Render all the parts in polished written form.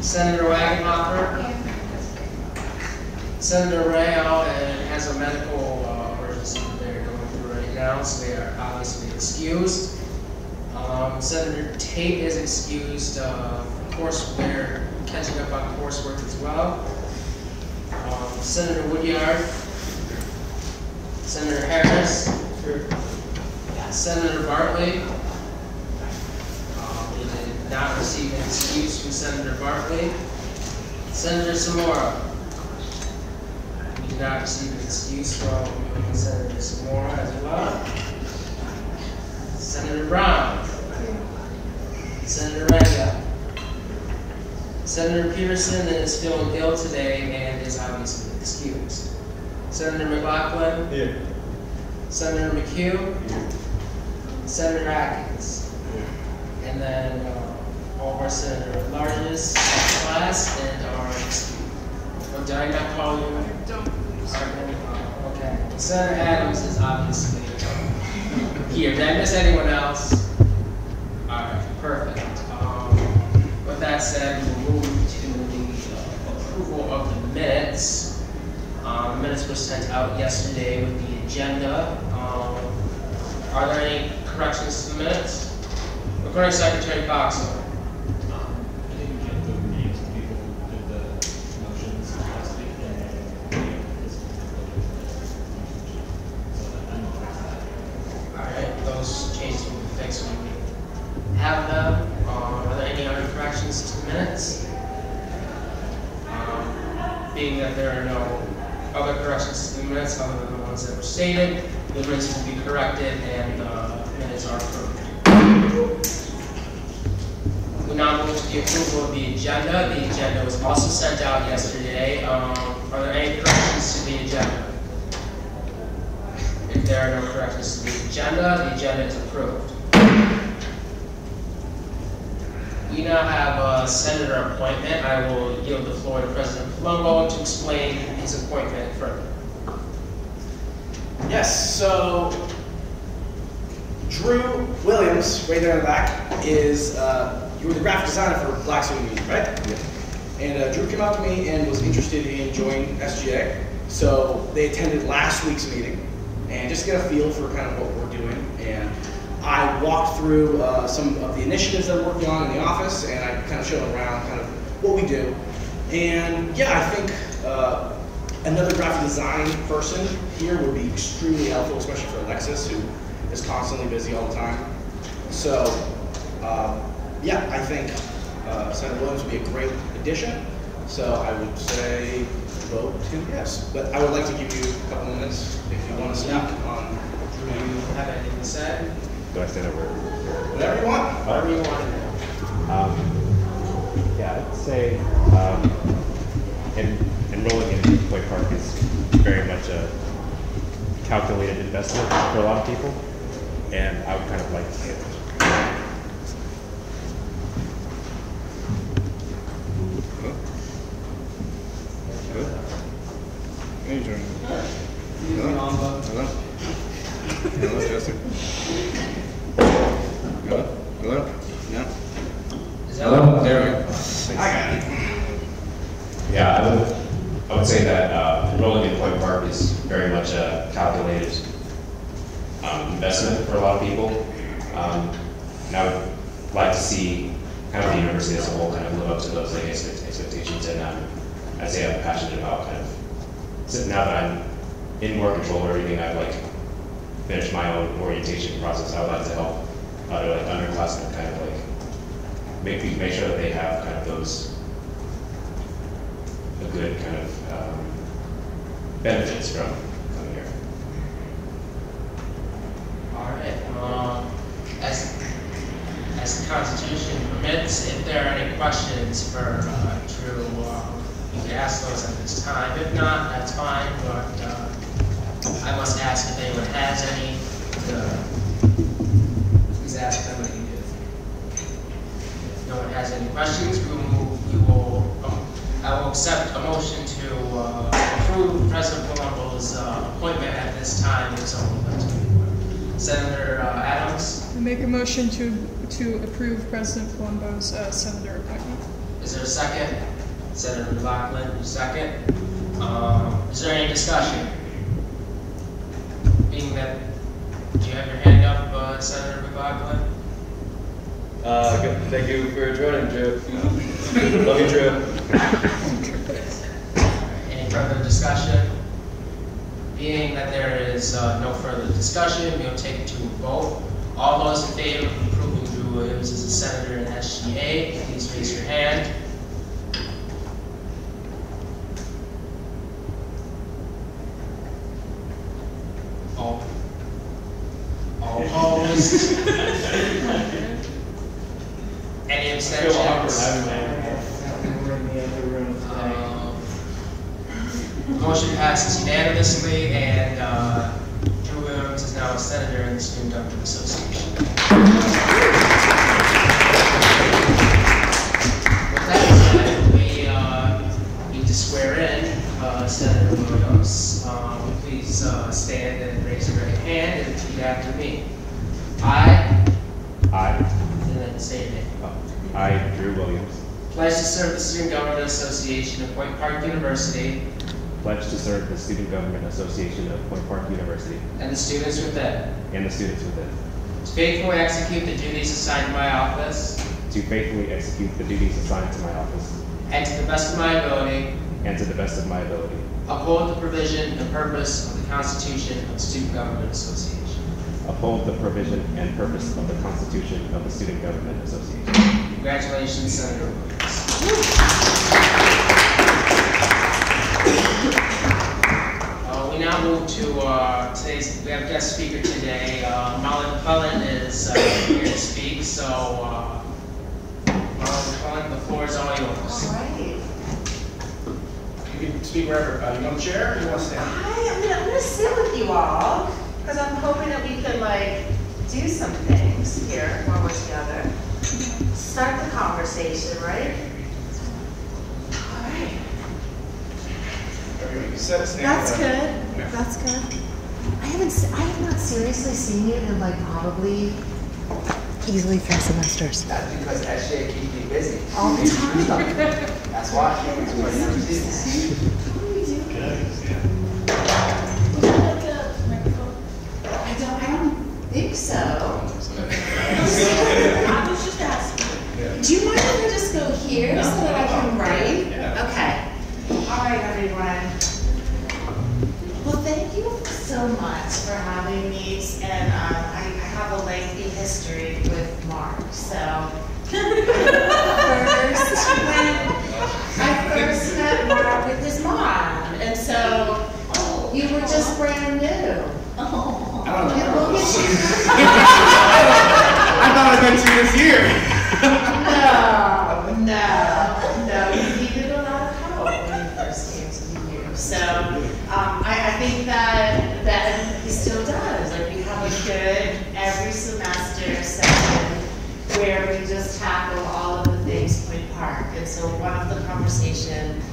Senator Wagenhofer. Senator Rayo has a medical emergency that they're going through right now, so they are obviously excused. Senator Tate is excused. Of course, they're catching up on coursework as well. Senator Woodyard. Senator Harris. Senator Bartley. We did not receive an excuse from Senator Bartley. Senator Zamora. We did not receive an excuse from Senator Zamora as well. Senator Brown. Senator Ranga. Senator Peterson is feeling ill today and is obviously excused. Senator McLaughlin. Here. Senator McHugh. Here. Senator Atkins. Here. And then all of our Senator Larges class and our excused. Oh, did I not call you? Don't. Okay. Senator Adams is obviously here. Did I miss anyone else? Alright, perfect. With that said, we'll move to the approval of the minutes. The minutes were sent out yesterday with the agenda. Are there any corrections to the minutes? According to Secretary Foxler. I didn't get the names of people who did the motions last week. Alright, those changes will be fixed when we have them. Are there any other corrections to the minutes? Being that there are no other corrections to the minutes other than the ones that were stated, the minutes will be corrected and the minutes are approved. We now move to the approval of the agenda. The agenda was also sent out yesterday. Are there any corrections to the agenda? If there are no corrections to the agenda is approved. We now have a senator appointment. I will yield the floor to President Palumbo to explain his appointment further. Yes, so Drew Williams, right there in the back, is, you were the graphic designer for Black Student Meeting, right? Yeah. And Drew came up to me and was interested in joining SGA. So they attended last week's meeting and just get a feel for kind of what we're doing. And I walked through some of the initiatives that we're working on in the office, and I kind of showed them around kind of what we do. And yeah, I think another graphic design person here would be extremely helpful, especially for Alexis, who is constantly busy all the time. So yeah, I think Senator Williams would be a great addition. So I would say vote him yes. But I would like to give you a couple minutes if you want to speak on. Do you have anything to say? Do I stand over? Whatever you want. Whatever you want to do. Yeah, I'd say enrolling in Point Park is very much a calculated investment for a lot of people, and I would kind of like to see it. Hello, Jester. Hello? Yeah. Hello? There we go. I got it. Yeah, I would say that enrolling in Point Park is very much a calculated investment for a lot of people. And I would like to see kind of the university as a whole kind of live up to those expectations. And I'd say I'm passionate about kind of, so now that I'm in more control of everything, I'd like finish my own orientation process. I would like to help other underclassmen kind of like make sure that they have kind of those a good kind of benefits from coming here. All right. As the Constitution permits, if there are any questions for Drew, you can ask those at this time. If not, that's fine. But I must ask if anyone has any. Please ask them what you do. If no one has any questions, I will accept a motion to approve President Palumbo's appointment at this time. If someone would like to. Senator Adams. I make a motion to approve President Palumbo's senator appointment. Is Is there a second? Senator McLaughlin, second. Is there any discussion? Being that, do you have your hand up, Senator McLaughlin? Thank you for joining, Drew. Love you, Drew. Any further discussion? Being that there is no further discussion, we'll take it to a vote. All those in favor of approving Drew Williams as a senator in SGA, please raise your hand. All opposed? Any abstentions? Motion passes unanimously, and Drew Williams is now a senator in the Student Government Association. With that said, we need to swear in Senator Williams. Please stand and raise your right hand and repeat after me. And then say your name. I, Drew Williams, Pledge to serve the Student Government Association of Point Park University pledge to serve the Student Government Association of Point Park University and the students within. and the students within, To faithfully execute the duties assigned to my office to faithfully execute the duties assigned to my office and to the best of my ability, and to the best of my ability, uphold the provision and purpose of the Constitution of the Student Government Association. uphold the provision and purpose of the Constitution of the Student Government Association. Congratulations, Senator Williams. We now move to we have a guest speaker today. Molly McClellan is here to speak, so Molly McClellan, the floor is all yours. All right. You can speak wherever. You want to chair or you want to stand? I'm gonna sit with you all because I'm hoping that we can like do some things here while we're together. Start the conversation, right? All right. That's good. That's good. I have not seriously seen you in like probably easily 3 semesters. That's because SGA keeps me busy. All the time. That's why. That's why I never see this. What are we doing? I don't think so. I was just asking. Do you mind if I just go here so that I can write? Okay. All right, everyone. Well, thank you so much for having me. And I have a lengthy history with Mark. So I first met Mark with his mom, and so you were just brand new. I don't know. And look at you. I thought I met you this year. No. You needed a lot of help when you first came to the U. So I think that he still does. Like we have a good every semester session where we just tackle all of the things Point Park. And so one of the conversations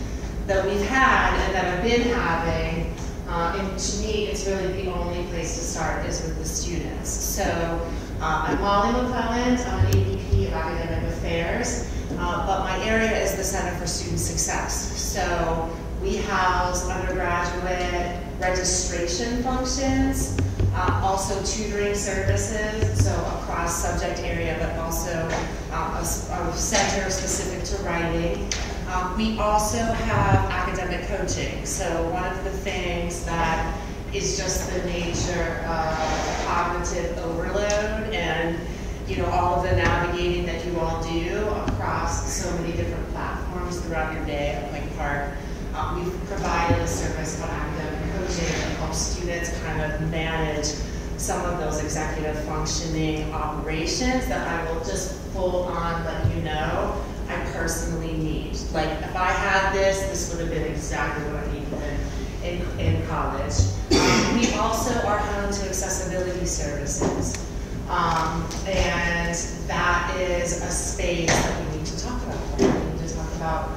that we've had and that I've been having, and to me, it's really the only place to start is with the students. So I'm Molly McClellan, I'm an AVP of Academic Affairs, but my area is the Center for Student Success. So we house undergraduate registration functions, also tutoring services, so across subject area, but also a center specific to writing. We also have academic coaching. So one of the things that is just the nature of cognitive overload and all of the navigating that you all do across so many different platforms throughout your day at Point Park. We've provided a service on academic coaching that helps students kind of manage some of those executive functioning operations that I will just full on let you know I personally need. Like if I had this would have been exactly what I needed in college. We also are home to accessibility services. And that is a space that we need to talk about. We need to talk about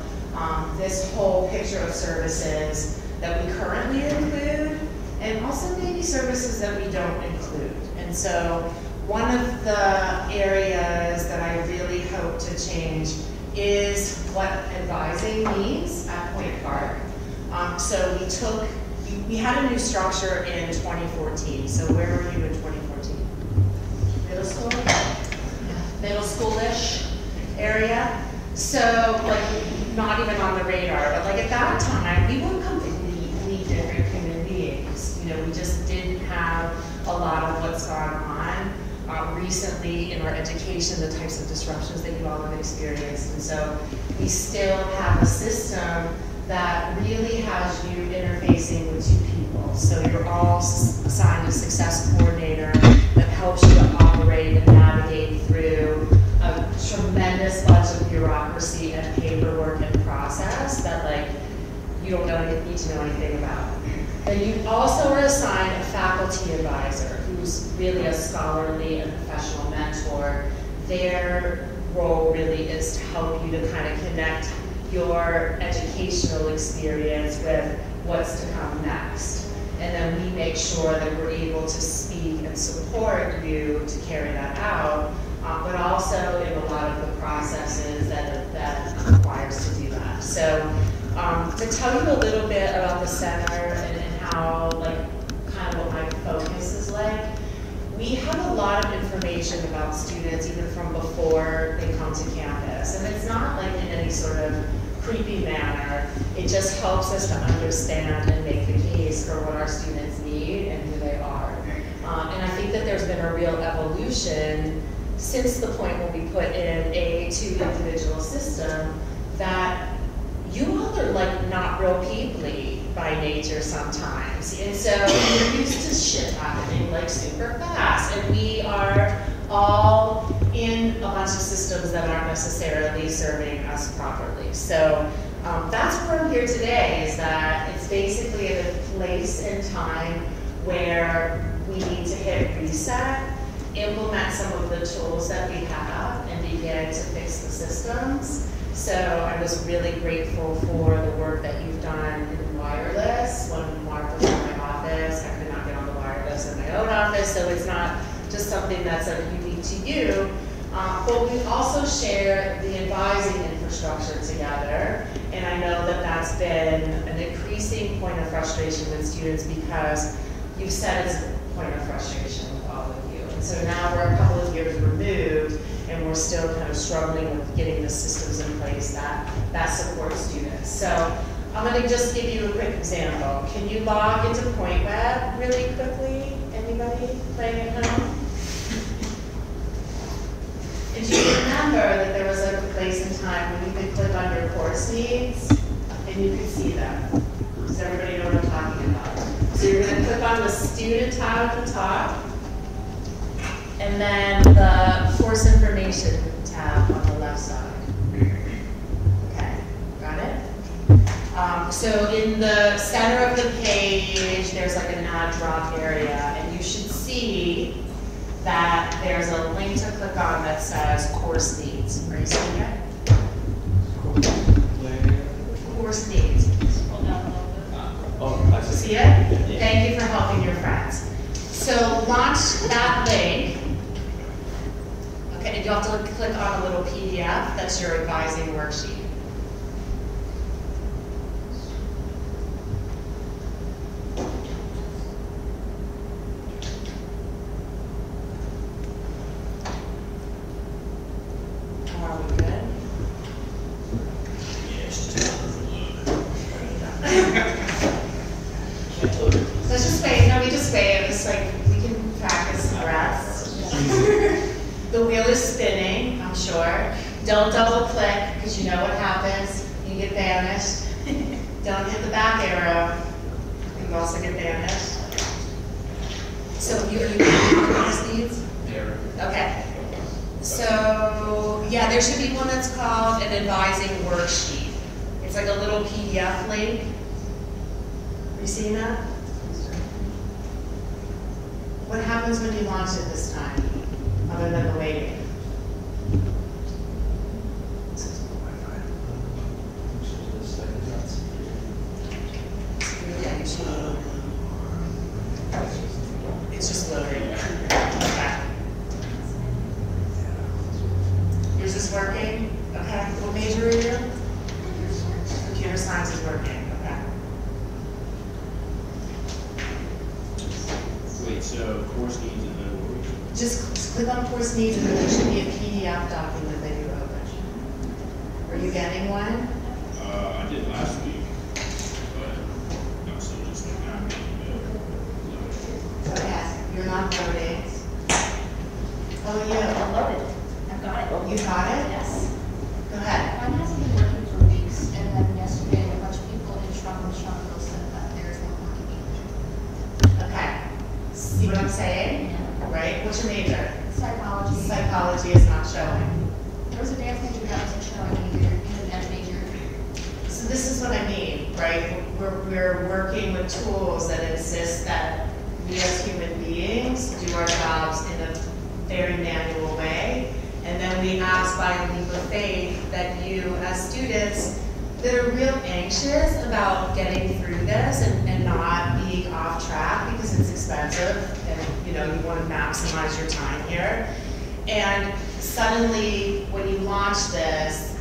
this whole picture of services that we currently include and also maybe services that we don't include. And so one of the areas that I really hope to change is what advising means at Point Park. So we had a new structure in 2014. So where were you in 2014? Middle school? Middle schoolish area. So like not even on the radar, but like at that time, we were completely different human beings. You know, we just didn't have a lot of what's gone on recently in our education, the types of disruptions that you all have experienced. And so we still have a system that really has you interfacing with two people. So you're all assigned a success coordinator that helps you to operate and navigate through a tremendous bunch of bureaucracy and paperwork and process that like you don't need to know anything about. Then you also are assigned a faculty advisor who's really a scholarly and professional mentor. Their role really is to help you to kind of connect your educational experience with what's to come next. And then we make sure that we're able to speak and support you to carry that out, but also in a lot of the processes that requires to do that. So to tell you a little bit about the center and how, like, kind of what my focus is like, we have a lot of information about students even from before they come to campus. And it's not like in any sort of creepy manner. It just helps us to understand and make the case for what our students need and who they are. And I think that there's been a real evolution since the point when we put in a two-individual system that you all are like not real people-y by nature sometimes. And so you're used to shit happening like super fast. And we are all in a bunch of systems that aren't necessarily serving us properly. So that's where I'm here today, is that it's basically at a place and time where we need to hit reset, implement some of the tools that we have, and begin to fix the systems. So I was really grateful for the work that you've done in wireless. When Mark was in my office, I could not get on the wireless in my own office, so it's not just something that's unique to you. But we also share the advising infrastructure together, and I know that that's been an increasing point of frustration with students because you've said it's a point of frustration with all of you. And so now we're a couple of years removed, and we're still kind of struggling with getting the systems in place that support students. So I'm going to just give you a quick example. Can you log into Point Web really quickly? Anybody playing at home? And do you remember that there was like a place and time when you could click on your course needs and you could see them? Does everybody know what I'm talking about? So you're going to click on the student tab at the top, and then the course information tab on the left side. Okay, got it? So in the center of the page, there's like an add drop area, and you should see that there's a link to click on that says course needs. Are you seeing it? Course needs. Oh, I see. See it? Thank you for helping your friends. So launch that link. Okay, and you'll have to click on a little PDF. That's your advising worksheet. Are we good? Let's just wait. No, we just wait. It's like we can practice breaths. The wheel is spinning, I'm sure. Don't double click because you know what happens. You get banished. Don't hit the back arrow. You also get banished. So are you course needs? Okay. So yeah, there should be one that's called an advising worksheet. It's like a little PDF link. Have you seen that? What happens when you launch it this time, other than the waiting? Yeah, you should. It's just loading. Okay. Is this working? Okay. What made So course needs and then what we Just click on course needs and then there should be a PDF document that you open. Are you getting one? I did last week, but I'm still just like not getting it. Okay, you're not voting. Oh, I yeah. love it. I've got it. You got it? Yes. Go ahead. Mine hasn't been working for weeks, and then yesterday a bunch of people in Chicago said that theirs won't work either. Okay. See what I'm saying? Right? What's your major? Psychology. Psychology is not showing. There was a dance major that wasn't showing either, and an ed major. So this is what I mean, right? We're working with tools that insist that we as human beings do our jobs in a very manual way. And then we ask by a leap of faith that you as students that are real anxious about getting through this and not being off track because it's expensive and you want to maximize your time here. And suddenly when you launch this,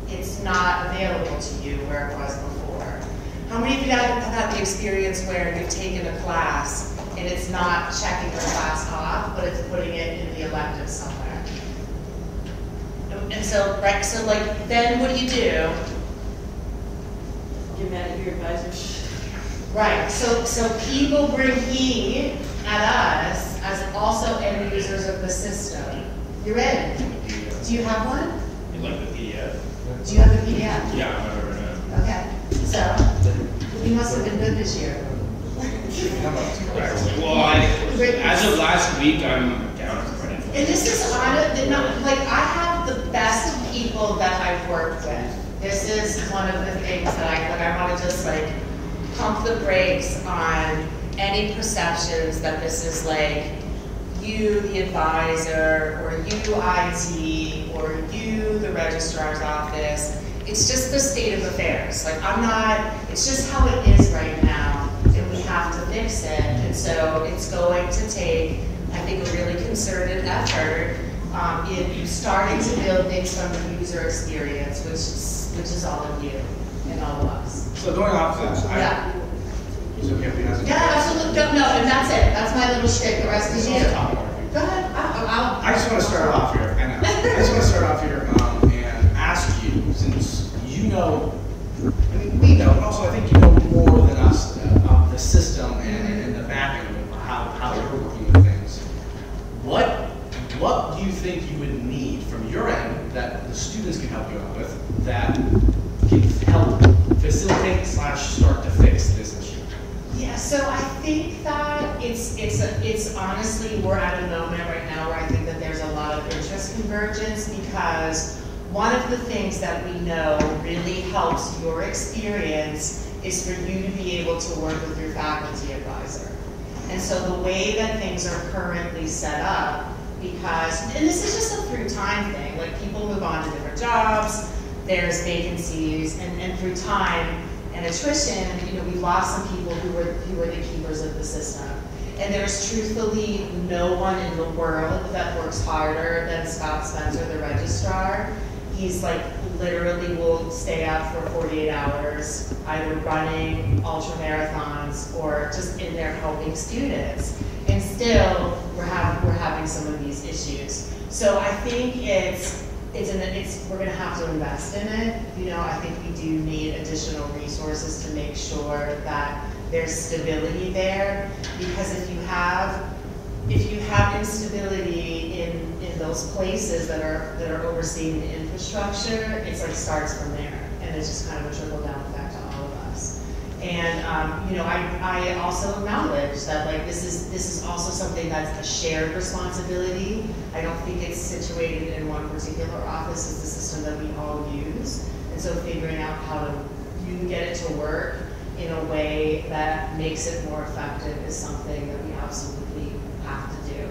it's not available to you where it was before. How many of you have had the experience where you've taken a class and it's not checking the class off, but it's putting it in the elective somewhere? And so, right, so like, then what do? Get mad at your advisors. Right, so people bring heat at us as also end users of the system. You're in. Do you have one? You like the PDF? Do you have a PDF? Yeah, I remember that. Okay, so you must have been good this year. Well, as of last week, I'm down to credit. And this is like I have the best people that I've worked with. This is one of the things that I want to just like pump the brakes on any perceptions that this is like you, the advisor, or you, IT, or you, the registrar's office. It's just the state of affairs. Like it's just how it is right now, and we have to fix it. And so it's going to take, I think, a really concerted effort in starting to build things from the user experience, which is all of you and all of us. So going off that, Yeah. Is it okay if we ask? Yeah, absolutely. No, and that's it. That's my little shtick. The rest is you. Go ahead. I just want to start off here, and I just want to start off here and ask you, since you know, I mean, we know, but also I think you know more than us about the system and the back end of how you're working with things. What do you think you would need from your end that the students can help you out with that can help facilitate / start to fix this issue? Yeah, so I think that it's honestly, we're at a moment right now where I think that there's a lot of interest convergence, because one of the things that we know really helps your experience is for you to be able to work with your faculty advisor. And so the way that things are currently set up, and this is just a through time thing, like people move on to different jobs, there's vacancies, and through time and attrition, we've lost some people who were the keepers of the system. And there's truthfully no one in the world that works harder than Scott Spencer, the registrar. He's like literally will stay up for 48 hours, either running ultra marathons or just in there helping students. And still, we're having some of these issues. So I think we're going to have to invest in it. I think we do need additional resources to make sure that there's stability there. Because if you have instability in those places that are overseeing the infrastructure, it's like starts from there, and it's just kind of a trickle down effect to all of us. And I also acknowledge that like this is also something that's a shared responsibility. I don't think it's situated in one particular office. It's the system that we all use, and so figuring out how to get it to work in a way that makes it more effective is something that we absolutely have to do.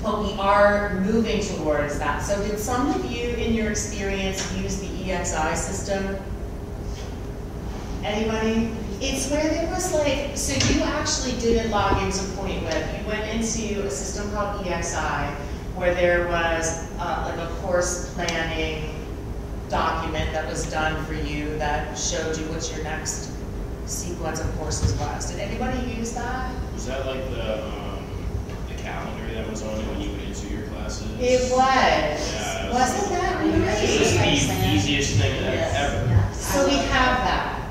But we are moving towards that. So did some of you in your experience use the EXI system? Anybody? It's where there was like, so you actually didn't log into Point Web. You went into a system called EXI where there was like a course planning document that was done for you that showed you what's your next sequence of courses was. Did anybody use that? Was that like the calendar that was on it when you went into your classes? It was. Yeah, Wasn't that It was nice? the easiest thing ever. So we have that.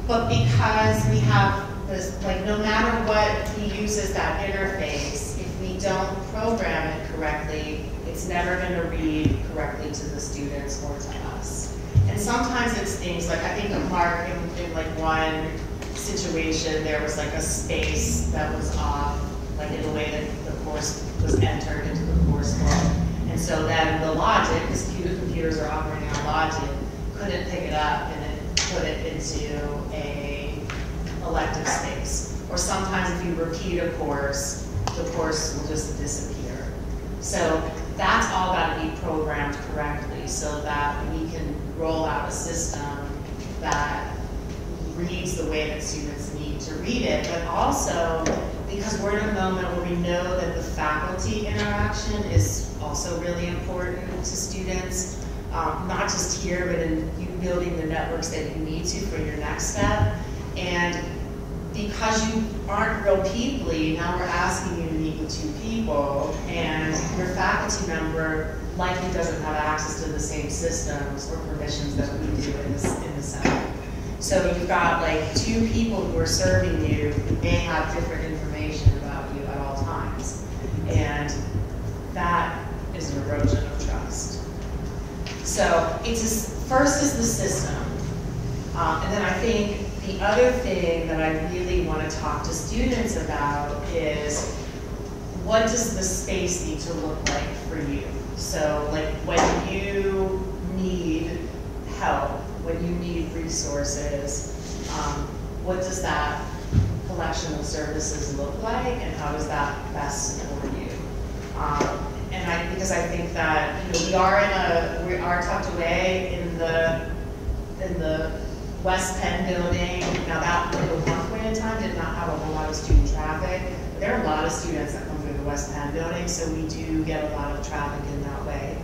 But because we have this, like, no matter what he uses that interface, if we don't program it correctly, it's never going to read correctly to the students or to us. And sometimes it's things like, I think of Mark in like one situation, there was like a space that was off, like in the way that the course was entered into the coursebook. And so then the logic, because computers are operating on logic, couldn't pick it up and then put it into a elective space. Or sometimes if you repeat a course, the course will just disappear. So that's all got to be programmed correctly so that we can roll out a system that reads the way that students need to read it, but also because we're in a moment where we know that the faculty interaction is also really important to students, not just here, but in you building the networks that you need to for your next step. And because you aren't real peoply, now we're asking you to meet with 2 people, and your faculty member likely doesn't have access to the same systems or permissions that we do in the center. So you've got like 2 people who are serving you who may have different information about you at all times. And that is an erosion of trust. So it's first is the system. And then I think the other thing that I really want to talk to students about is what does the space need to look like for you? So like when you need help, when you need resources, what does that collection of services look like and how does that best support you? Because I think that we are tucked away in the West Penn building. Now that at one point in time did not have a whole lot of student traffic. But there are a lot of students that come through the West Penn building, so we do get a lot of traffic in that way.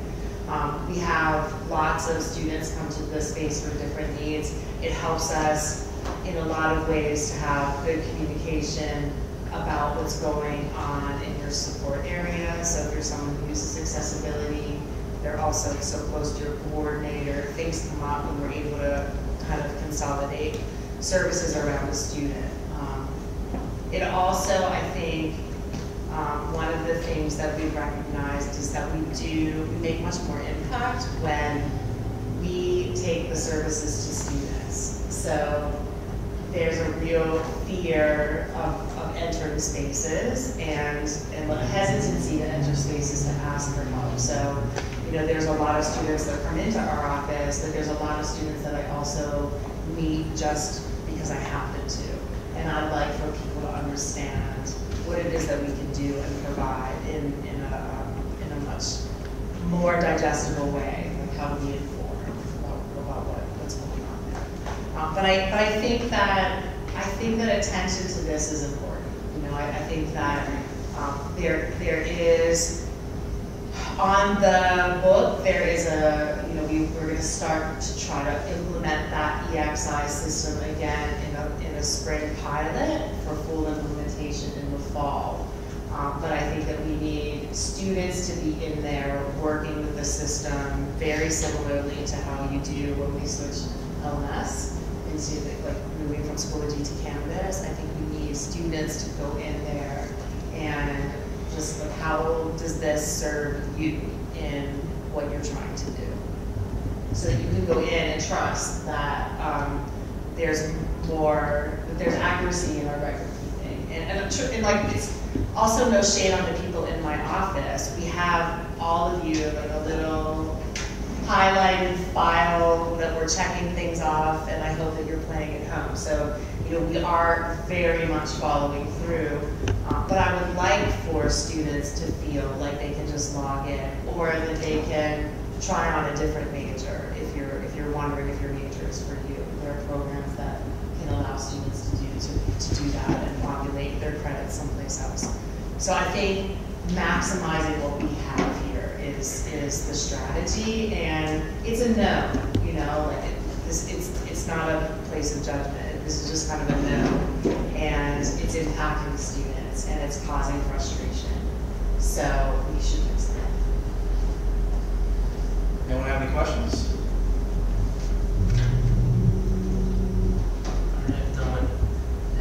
We have lots of students come to the space for different needs. It helps us in a lot of ways to have good communication about what's going on in your support area. So if you're someone who uses accessibility, they're also so close to your coordinator. Things come up and we're able to kind of consolidate services around the student. It also, I think, one of the things that we've recognized is that we make much more impact when we take the services to students. So there's a real fear of entering spaces and hesitancy to enter spaces to ask for help. So, there's a lot of students that come into our office, but there's a lot of students that I also meet just because I happen to. And I'd like for people to understand what it is that we can do and provide in a much more digestible way, like how do we inform about what's going on there. But I think that attention to this is important. I think that there is on the book there is we're going to start to try to implement that EXI system again in a spring pilot for full implementation in the fall. But I think that we need students to be in there working with the system very similarly to how you do when we switch LMS into like moving from Schoology to Canvas. I think we need students to go in there and just like how does this serve you in what you're trying to do? So that you can go in and trust that there's accuracy in our record keeping. And like it's also no shade on the people in my office. We have all of you like a little highlighted file that we're checking things off, and I hope that you're playing at home. So we are very much following through. But I would like for students to feel like they can just log in, or that they can try on a different major if you're wondering if your major is for you. There are programs that can allow students to do that and populate their credits someplace else. So I think maximizing what we have here is the strategy, and it's a no. Like it's not a place of judgment. this is just kind of a no, and it's impacting the students, and it's causing frustration. So we should fix it. Anyone have any questions? If no one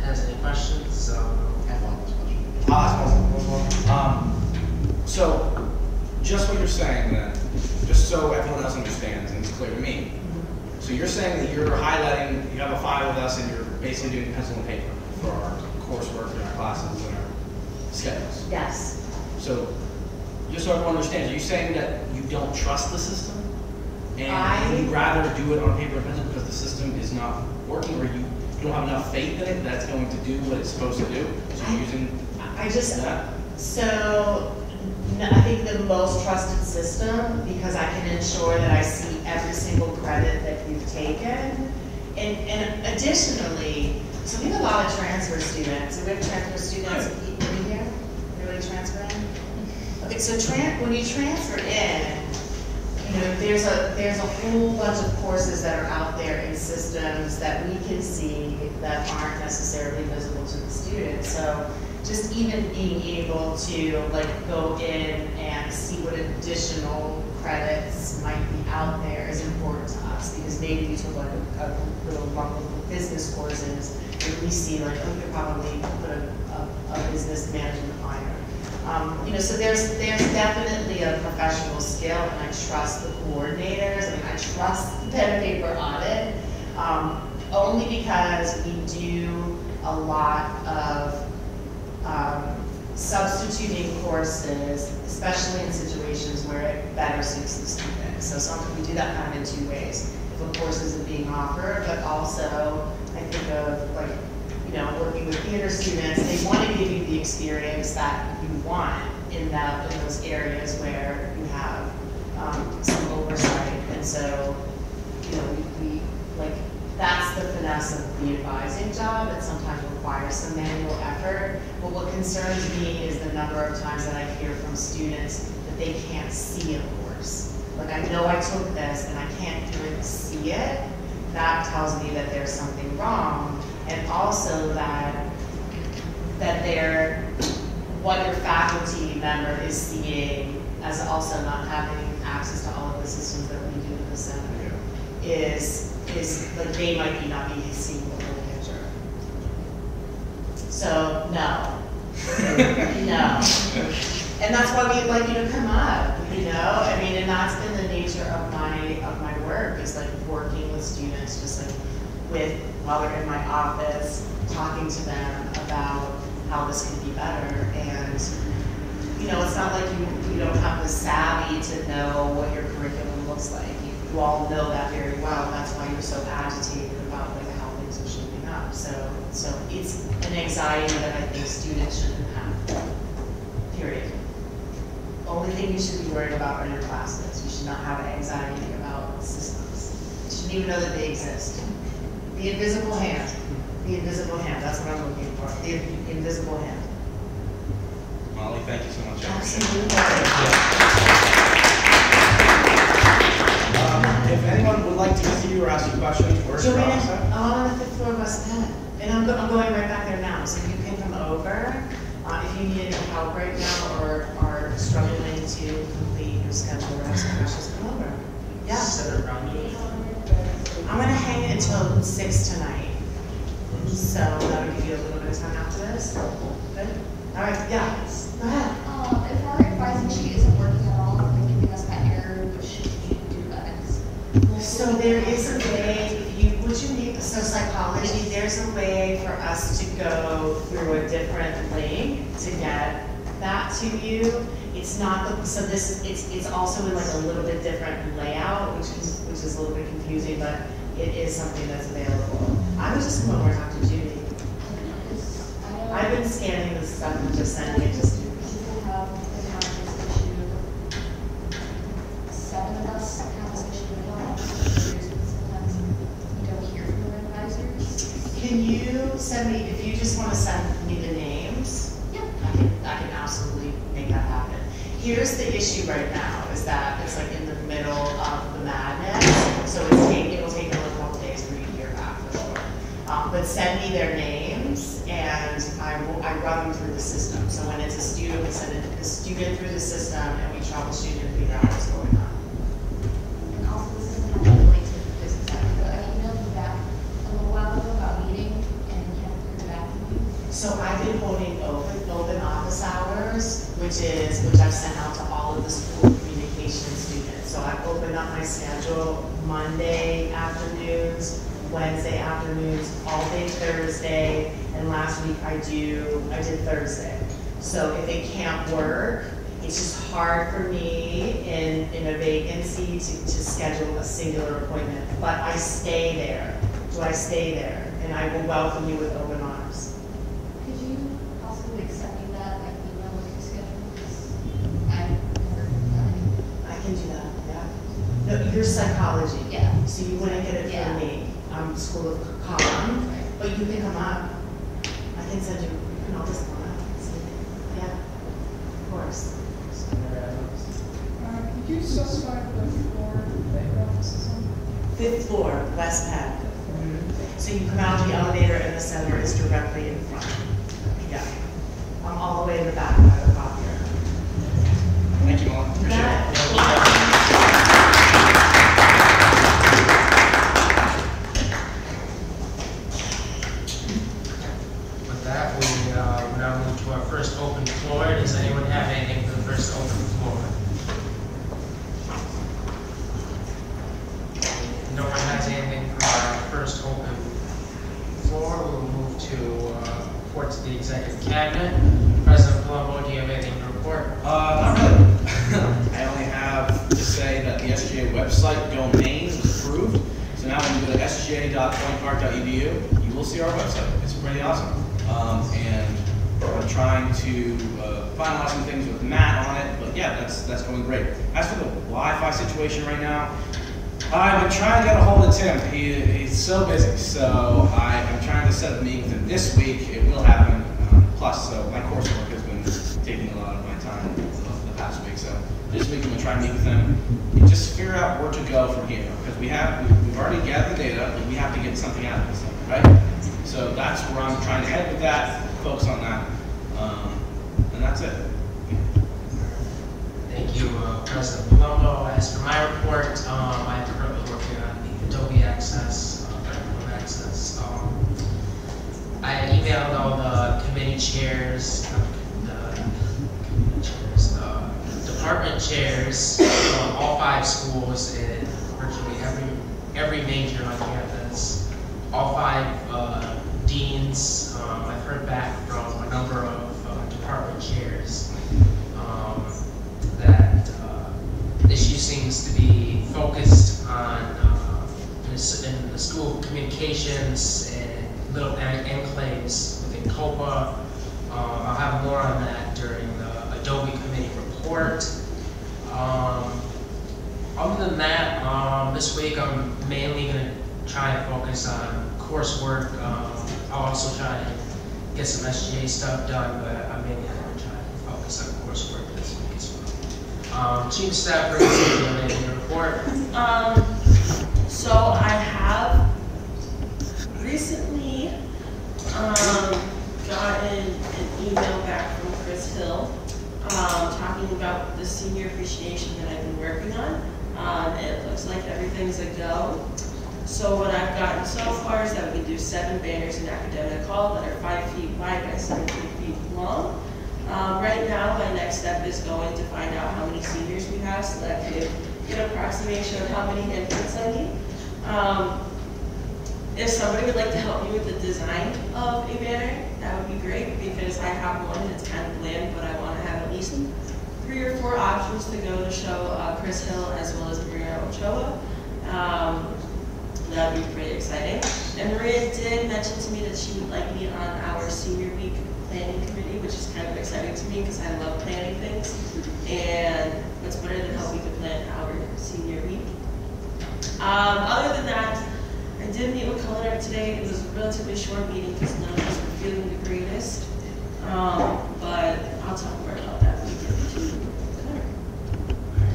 has any questions, so. I have one last question. I'll ask one. So, just what you're saying then, just so everyone else understands and it's clear to me. So you're saying that you're highlighting, you have a file with us and you're basically doing pencil and paper for our coursework and our classes and our schedules. Yes. So, just so everyone understands, are you saying that you don't trust the system? And you'd rather do it on paper and pencil because the system is not working, or you don't have enough faith in it that's going to do what it's supposed to do? So you're using that? So, I think the most trusted system, because I can ensure that I see every single credit that you've taken. And additionally, so we have a lot of transfer students. So we have transfer students in here. Really transferring? Okay, so when you transfer in, you know, there's a whole bunch of courses that are out there in systems that we can see that aren't necessarily visible to the student. So just even being able to like go in and see what additional credits might be out there is important to us, because maybe you took like a little lump of business courses, and we see like, oh, you could probably put a business management minor. You know, so there's definitely a professional skill, and I trust the coordinators, and I trust the pen and paper audit, only because we do a lot of substituting courses, especially in situations where it better suits the student. So sometimes we do that kind of in two ways. If a course isn't being offered, but also I think of like, you know, working with theater students, they want to give you the experience that you want in those areas where you have some oversight. And so, you know, we like, that's the finesse of the advising job. It sometimes requires some manual effort. But what concerns me is the number of times that I hear from students that they can't see a course. Like, I know I took this and I can't really see it. That tells me that there's something wrong. And also that what your faculty member is seeing as also not having access to all of the systems that we do in the center is like they might be not be seeing the whole picture. So no. No. And that's why we'd like you to come up, you know? I mean, and that's been the nature of my work, is like working with students, just like while they're in my office, talking to them about how this can be better. And you know, it's not like you don't have the savvy to know what your curriculum looks like. You all know that very well. That's why you're so agitated about like how things are shaping up. So it's an anxiety that I think students shouldn't have. Period. Only thing you should be worried about are your classes. You should not have anxiety about systems. You shouldn't even know that they exist. The invisible hand. The invisible hand. That's what I'm looking for. The invisible hand. Molly, thank you so much. Absolutely. If anyone would like to see you or ask you questions, where's your office at? On the 5th floor of West Penn. And I'm going right back there now, so you can come over. If you need any help right now or are struggling to complete your schedule or have some questions, come over. Yeah. Set around you. I'm going to hang it until 6 tonight. So that'll give you a little bit of time after this. Good? All right, yeah. Go ahead. If our advising sheet isn't working at all, and giving us that error, what should we do next? So there is a way, so psychology, there's a way for us to go through a different link to get that to you. It's not, it's also in like a little bit different layout, which is a little bit confusing, but it is something that's available. I was just going over and talk to Judy. I've been scanning this stuff and just sending it to students. People have this issue. 7 of us have this issue as well. Sometimes you don't hear from their advisors. Can you send me, if you just want to send me the names? Yeah. I can absolutely make that happen. Here's the issue right now, is that it's like in the middle of the madness, so it'll take another couple days for you to hear back for sure. But would send me their names, and I run them through the system. So when it's a student, we send the student through the system, and we troubleshoot and figure out what's going on. And also, this isn't related to the business act, but I emailed you back a little while ago about meeting, and you haven't heard back from me. So I've been holding open office hours, which I've sent out to all of the school communication students. So I've opened up my schedule Monday afternoons, Wednesday afternoons, all day Thursday, and last week I did Thursday. So if it can't work, it's just hard for me in a vacancy to schedule a singular appointment. But I stay there. So I stay there, and I will welcome you with open arms. Could you possibly accept me that, like, email with your schedule? Because I've never done it. I can do that, yeah. No, you're psychology. Yeah. So you wouldn't get it from me. I'm School of Comm, but you can come up. I can send you, you can always come up. Yeah, of course. Could you specify the floor that your office is on? 5th floor, West Penn. So you come out of the elevator and the center is directly in front. Yeah. I'm all the way in the back by the copier. Thank you, Mom. Appreciate it. With that, we now move to our first open floor. Does anyone have anything for the first open floor? If no one has anything for our first open floor, we will move to report to the executive cabinet. President Palumbo, do you have anything to report? Not really. I only have to say that the SGA website domain was approved. So now when you go to sga.pointpark.edu, you will see our website. It's pretty awesome. And we're trying to finalize some things with Matt on it, but yeah, that's going great. As for the Wi-Fi situation right now, I've been trying to get a hold of Tim. He's so busy, so I'm trying to set up a meeting with him this week. It will happen. Plus, so my coursework has been taking a lot of my time the past week. So this week I'm gonna try to meet with him and just figure out where to go from here, because we've already gathered the data, but we have to get something out of this thing, right? So that's where I'm trying to head with that, focus on that, and that's it. Thank you, President Palumbo. As for my report, I'm currently working on the Adobe Access, Curriculum Access. I emailed all the committee chairs, department chairs, all 5 schools in virtually every major on campus, all 5 deans. I've heard back from a number of department chairs that the issue seems to be focused on in the school communications and little enclaves within COPA. I'll have more on that during the Adobe committee report. Other than that, this week I'm mainly going to try and focus on coursework. I'll also try and get some SGA stuff done, but I'm mainly going to try and focus on coursework this week as well. Chief Staff Briggs, anything to report? So I have recently gotten an email back from Chris Hill talking about the senior appreciation that I've been working on. It looks like everything's a go. So what I've gotten so far is that we do 7 banners in academic hall that are 5 feet wide by 17 feet long. Right now, my next step is going to find out how many seniors we have so that I can get an approximation of how many infants I need. If somebody would like to help me with the design of a banner, that would be great, because I have one and it's kind of bland, but I want to have at least 3 or 4 options to go to show Chris Hill as well as Maria Ochoa. That would be pretty exciting. And Maria did mention to me that she would like me on our senior week planning committee, which is kind of exciting to me because I love planning things. And what's better than helping to plan our senior week? Other than that, I did meet with culinary today. It was a relatively short meeting because none of us were feeling the greatest. But I'll talk more about that when we get to culinary.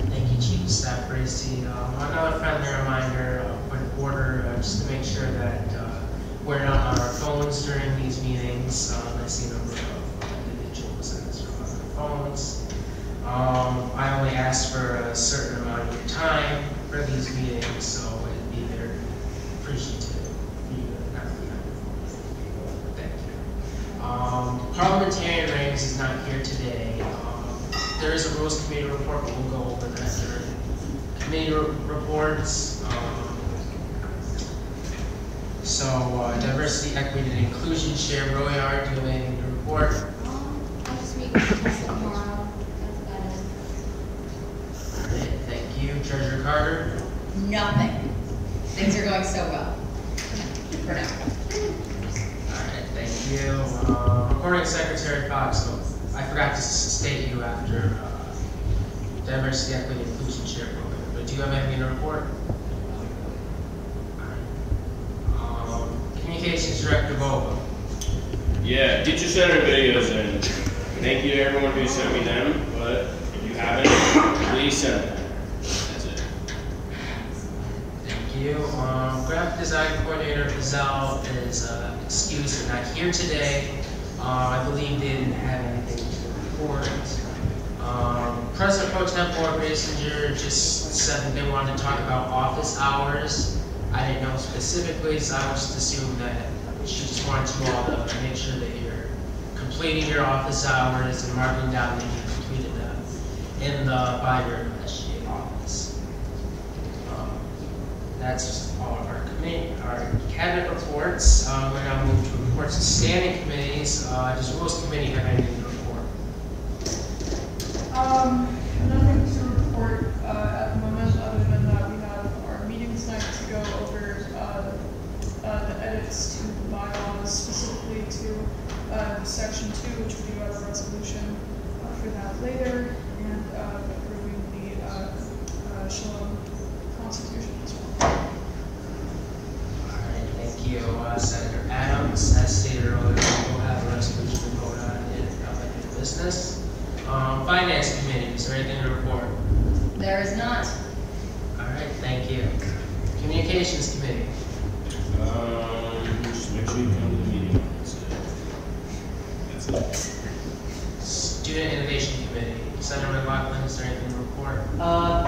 Thank you, Chief of Staff Bracey. Another friendly reminder, point of order, just to make sure that we're not on our phones during these meetings. I see a number of individuals in this room on their phones. I only ask for a certain amount of your time for these meetings, so it'd be very appreciative if you would not be on your phones. Thank you. Parliamentarian Reigns is not here today. There is a Rules Committee report, but we'll go over that during committee reports. Diversity, Equity, and Inclusion Chair Royard, do you have anything to report? I'll just meet with Tessa tomorrow. That's about it. All right, thank you. Treasurer Carter? Nothing. Things are going so well. For now. All right, thank you. Recording Secretary Fox, I forgot to state you after Diversity, Equity, and Inclusion Chair Program, but do you have anything to report? Communications Director Bobo. Yeah, get your center videos in. Thank you to everyone who sent me them, but if you haven't, please send them. That's it. Thank you. Graphic Design Coordinator Gazelle is excused and not here today. I believe they didn't have anything to report. President Pro Tempore Basinger just said that they wanted to talk about office hours. I didn't know specifically, so I just assumed that she just wanted you all to make sure that you're completing your office hours and marking down that you completed them in the by your SGA office. That's all of our cabinet reports. We're now moving to reports to standing committees. Does Rules Committee have anything to report? Nothing to report at the moment, other than that we have our meeting tonight to go over the edits to the bylaws, specifically to Section 2, which we do have a resolution for that later, and approving the Shalom Constitution as well. All right, thank you, Senator Adams. As stated earlier, we'll have a resolution to vote on in business. Finance Committee, is there anything to report? There is not. All right, thank you. Communications Committee. Just make sure you come to the meeting. That's it. Student Innovation Committee. Senator McLaughlin, is there anything to report?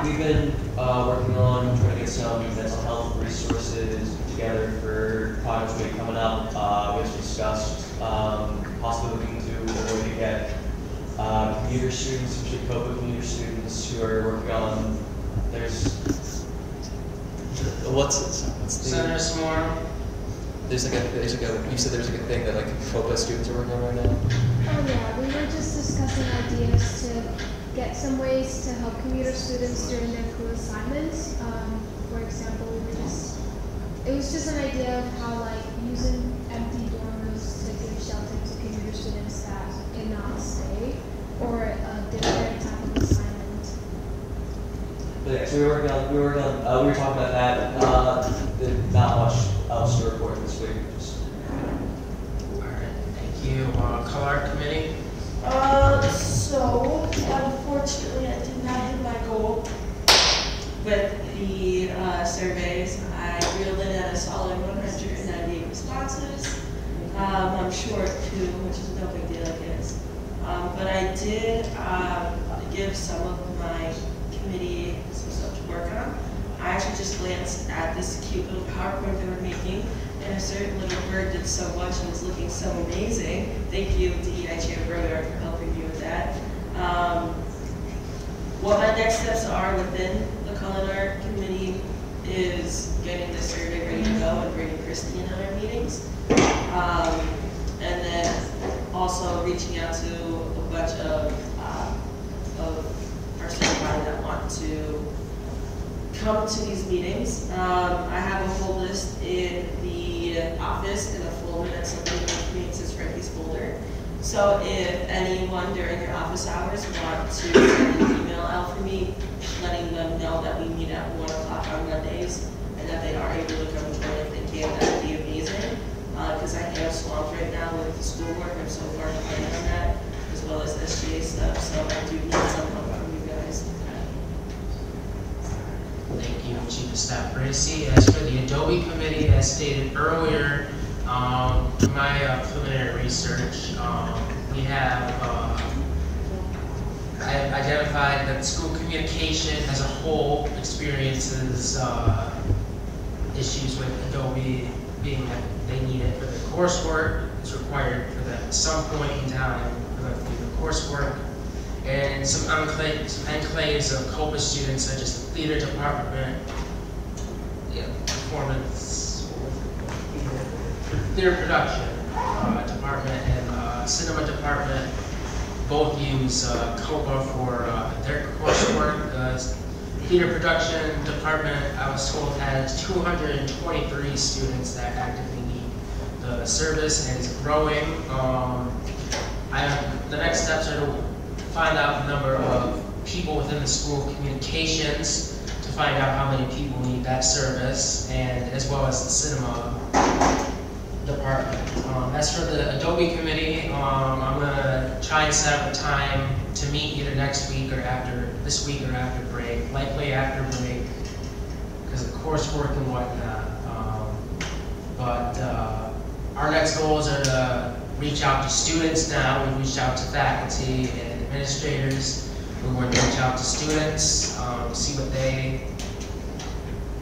We've been working on trying to get some mental health resources together for Congress Week coming up. We just discussed possibly looking to a way to get commuter students, especially COPA commuter students who are working on, Senator Samora. You said there's like a thing that like COPA students are working on right now? Oh yeah, we were just discussing ideas to get some ways to help commuter students during their crew assignments. For example, it was just an idea of how like using empty dormers to give shelter to commuter students that cannot stay, or a different type of assignment. But yeah, so we were talking about that. Not much else to report this week. All right, thank you. Color Committee. So unfortunately, I did not hit my goal with the surveys. I reeled in at a solid 198 responses. I'm short too, which is no big deal, I guess. But I did give some of my committee some stuff to work on. I actually just glanced at this cute little PowerPoint they were making, and a certain little bird did so much and was looking so amazing. Thank you, DEI Chair Broder, for helping me with that. What my next steps are within the Culinary Committee is getting the survey ready to go and bringing Christy in on our meetings. And then also reaching out to a bunch of our certified that want to come to these meetings. I have a whole list in the office in a folder that somebody makes as Frankie's folder. So if anyone during your office hours want to send an email out for me, letting them know that we meet at 1 o'clock on Mondays and that they are able to come join if they can, that would be amazing. Because I am swamped right now with the schoolwork. I'm so far behind on that, as well as SGA stuff. So I do need some help from you guys. Thank you, Chief of Staff Bracy. As for the Adobe Committee, as stated earlier, In my preliminary research, we have I have identified that school communication as a whole experiences issues with Adobe, being that they need it for their coursework. It's required for them at some point in time for them to do the coursework. And some enclaves of COPA students, such as the theater department, performance, theater production department, and cinema department, both use COPA for their coursework. The theater production department, I was told, has 223 students that actively need the service and is growing. The next steps are to find out the number of people within the school communications to find out how many people need that service, and as well as the cinema department. As for the Adobe committee, I'm gonna try and set up a time to meet either next week or this week or after break, likely after break, because of coursework and whatnot. Our next goals are to reach out to students now. We've reached out to faculty and administrators. We're going to reach out to students, see what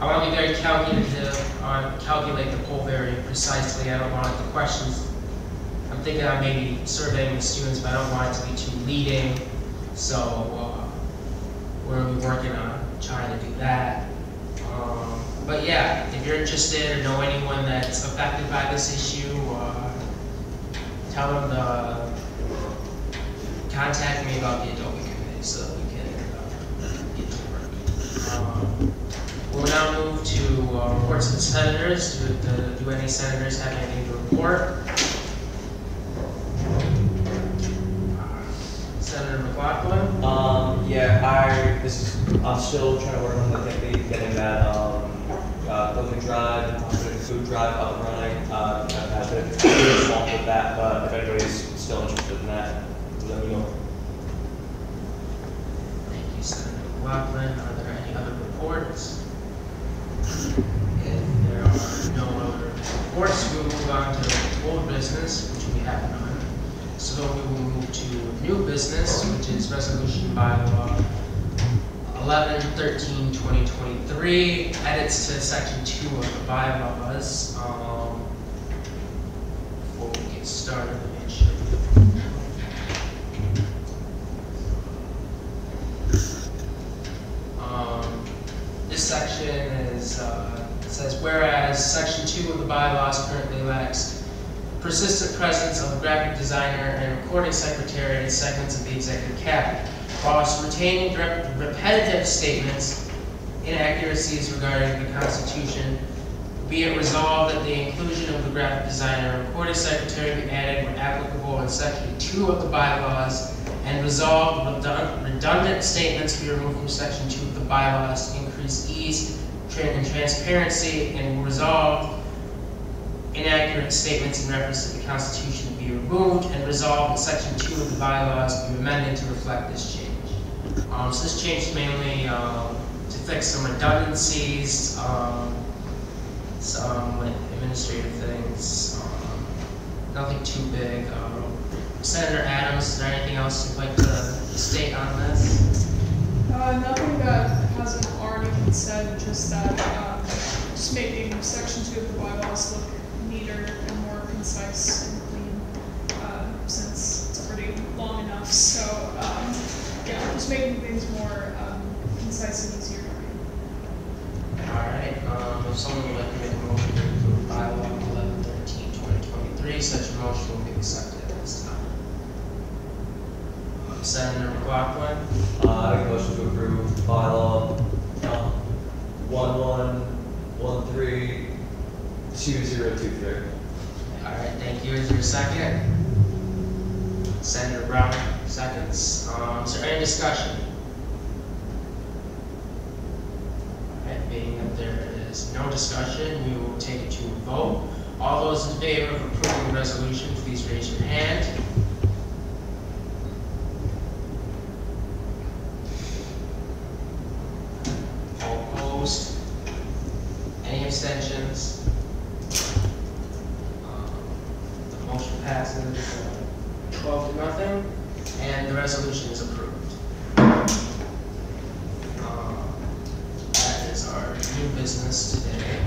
I want to be very calculative, calculate the poll very precisely. I don't want the questions, I'm thinking I may be surveying the students, but I don't want it to be too leading. So we're going to be working on trying to do that. But yeah, if you're interested or know anyone that's affected by this issue, tell them to contact me about the Adobe committee so that we can get to work. We'll now move to reports of the senators. Do any senators have anything to report? Senator McLaughlin? I'm still trying to work on getting that clothing drive, food drive up and running. I've had a bit of involved with that, but if anybody's still interested in that, let me know. Thank you, Senator McLaughlin. Are there any other reports? If there are no other reports, we will move on to old business, which we have none. So we will move to new business, which is resolution bylaw 11-13-2023, edits to section 2 of the bylaws. Before we get started, let me show you. This section is, says, whereas section 2 of the bylaws currently lacks persistent presence of a graphic designer and recording secretary in segments of the executive cabinet, whilst retaining repetitive statements, inaccuracies regarding the Constitution, be it resolved that the inclusion of the graphic designer and recording secretary be added where applicable in section 2 of the bylaws, and resolved redundant statements be removed from section 2 of the bylaws to increase ease and transparency, and resolved inaccurate statements in reference to the Constitution be removed, and resolved that section 2 of the bylaws be amended to reflect this change. So this change is mainly to fix some redundancies, some administrative things, nothing too big. Senator Adams, is there anything else you'd like to state on this? Nothing that hasn't already been said, just that just making section 2 of the bylaws look neater and more concise and clean, since it's already long enough. So yeah, just making things more concise and easier to read. Alright, if someone would like to make a motion to approve bylaw 11-13-2023, such a motion will be accepted at this time. Senator McLaughlin? I make a motion to approve bylaw 11-13-2023. Alright, thank you. Is there a second? Senator Brown, seconds. Is there any discussion? Alright, being that there is no discussion, we will take it to a vote. All those in favor of approving the resolution, please raise your hand. All opposed? Any abstentions? passes 12-0, and the resolution is approved. That is our new business today.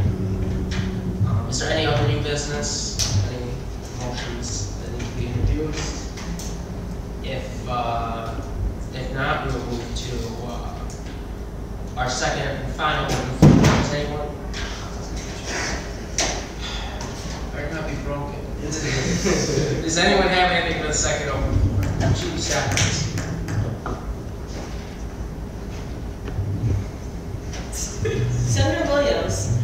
Is there any other new business? Any motions that need to be introduced? If not, we will move to our second and final one. Does anyone? Better not be broken. Does anyone have anything for the second open floor? Chief Stafford. Senator Williams,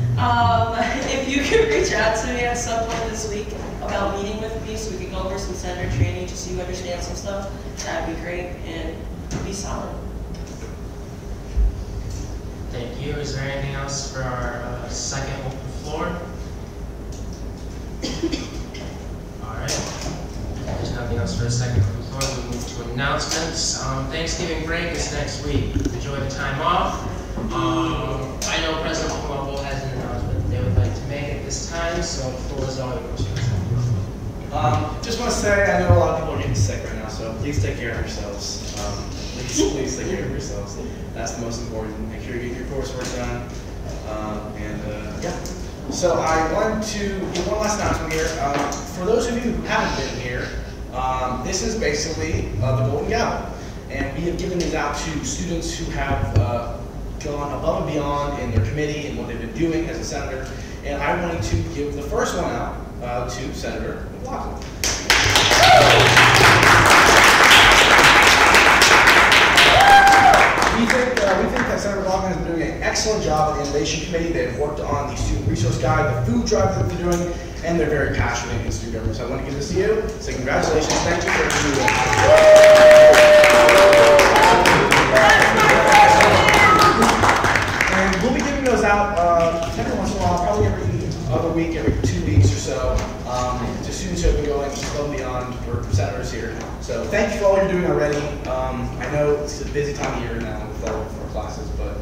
if you could reach out to me at some point this week about meeting with me so we can go over some senator training just so you understand some stuff, that'd be great and be solid. Thank you. Is there anything else for our second open floor? All right. There's nothing else for a second open floor. We move to announcements. Thanksgiving break is next week. Enjoy the time off. I know President Colombo has an announcement they would like to make at this time, so the floor is all yours. Just want to say, I know a lot of people are getting sick right now, so please take care of yourselves. Please take care of yourselves. That's the most important. Make sure you get your coursework done. Yeah. So I wanted to give one last announcement here. For those of you who haven't been here, this is basically the Golden Gavel. And we have given these out to students who have gone above and beyond in their committee and what they've been doing as a senator. And I wanted to give the first one out to Senator McLaughlin. We think that Senator McLaughlin has been doing an excellent job at the Innovation Committee. They've worked on the Student Resource Guide, the food drive that they're doing, and they're very passionate in student government. So I want to give this to you. So congratulations. Thank you for doing that. And we'll be giving those out every once in a while, probably every other week, every 2 weeks or so, to students who have been going above and beyond for senators here. So thank you for all you're doing already. I know it's a busy time of year now with all of our classes, but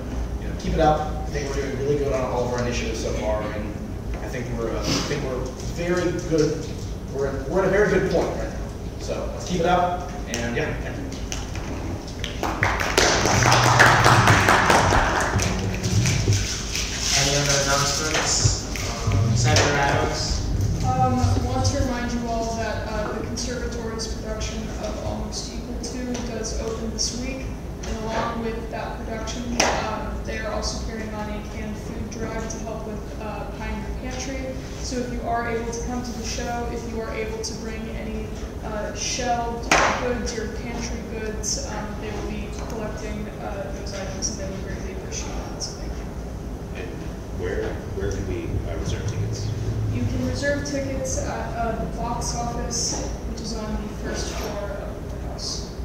keep it up. I think we're doing really good on all of our initiatives so far, and I think we're very good. We're at a very good point right now. So let's keep it up, and yeah, thank you. Any other announcements? Senator Adams? I want to remind you all that the Conservatory's production of Almost Equal To does open this week, and along with that production, they are also carrying on a canned food drive to help with Pioneer Pantry. So if you are able to come to the show, if you are able to bring any shelved goods or pantry goods, they will be collecting those items, and they would greatly appreciate it. So thank you. And where can we reserve tickets? You can reserve tickets at the box office, which is on the first floor of the house,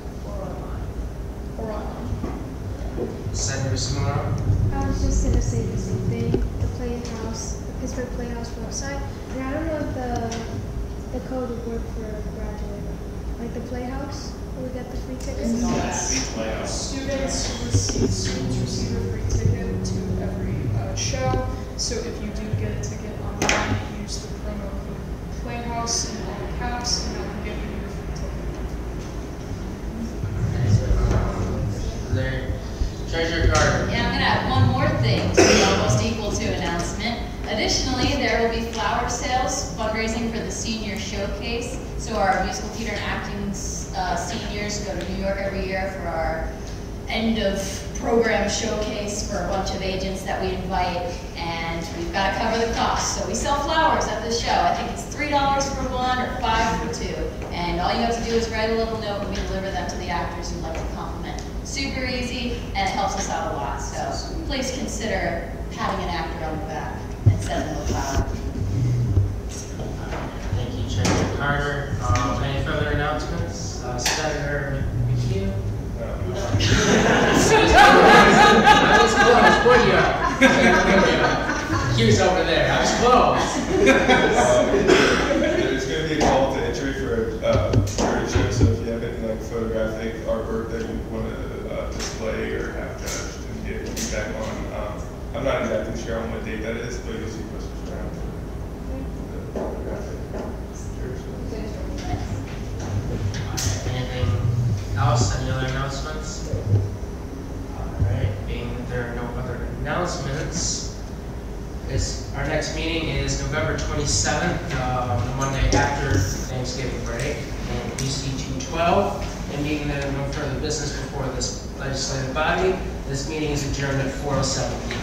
or online. Senator Samara? I was just going to say the same thing. The Playhouse, the Pittsburgh Playhouse website. And I don't know if the code would work for graduating. Like the Playhouse, will we get the free tickets? Students receive a free ticket to every show. So if you do get a ticket online, use the promo code Playhouse in all caps, and that will get you your free ticket. Treasurer Carter. Yeah, I'm gonna add one more thing to the Almost Equal To announcement. Additionally, there will be flower sales fundraising for the senior showcase. So our musical theater and acting seniors go to New York every year for our end of program showcase for a bunch of agents that we invite, and we've got to cover the cost. So we sell flowers at this show. I think it's $3 for one or $5 for two. And all you have to do is write a little note and we deliver them to the actors who'd like to compliment. Super easy, and it helps us out a lot. So please consider patting an actor on the back and sending them a flower. Thank you, Treasurer Carter. Any further announcements? Senator McHugh? I was close. Where you at? Hugh's over there. I was close. There's going to be a call to entry for a charity show, so if you have any like photographic artwork that you want to display or have judged and get feedback on, I'm not exactly sure on what date that is, but you'll see posters around for the photographic charity show. Alice, any other announcements? Alright, being that there are no other announcements, our next meeting is November 27th, the Monday after Thanksgiving break, in UC 212. And being that there are no further business before this legislative body, this meeting is adjourned at 4:07 p.m.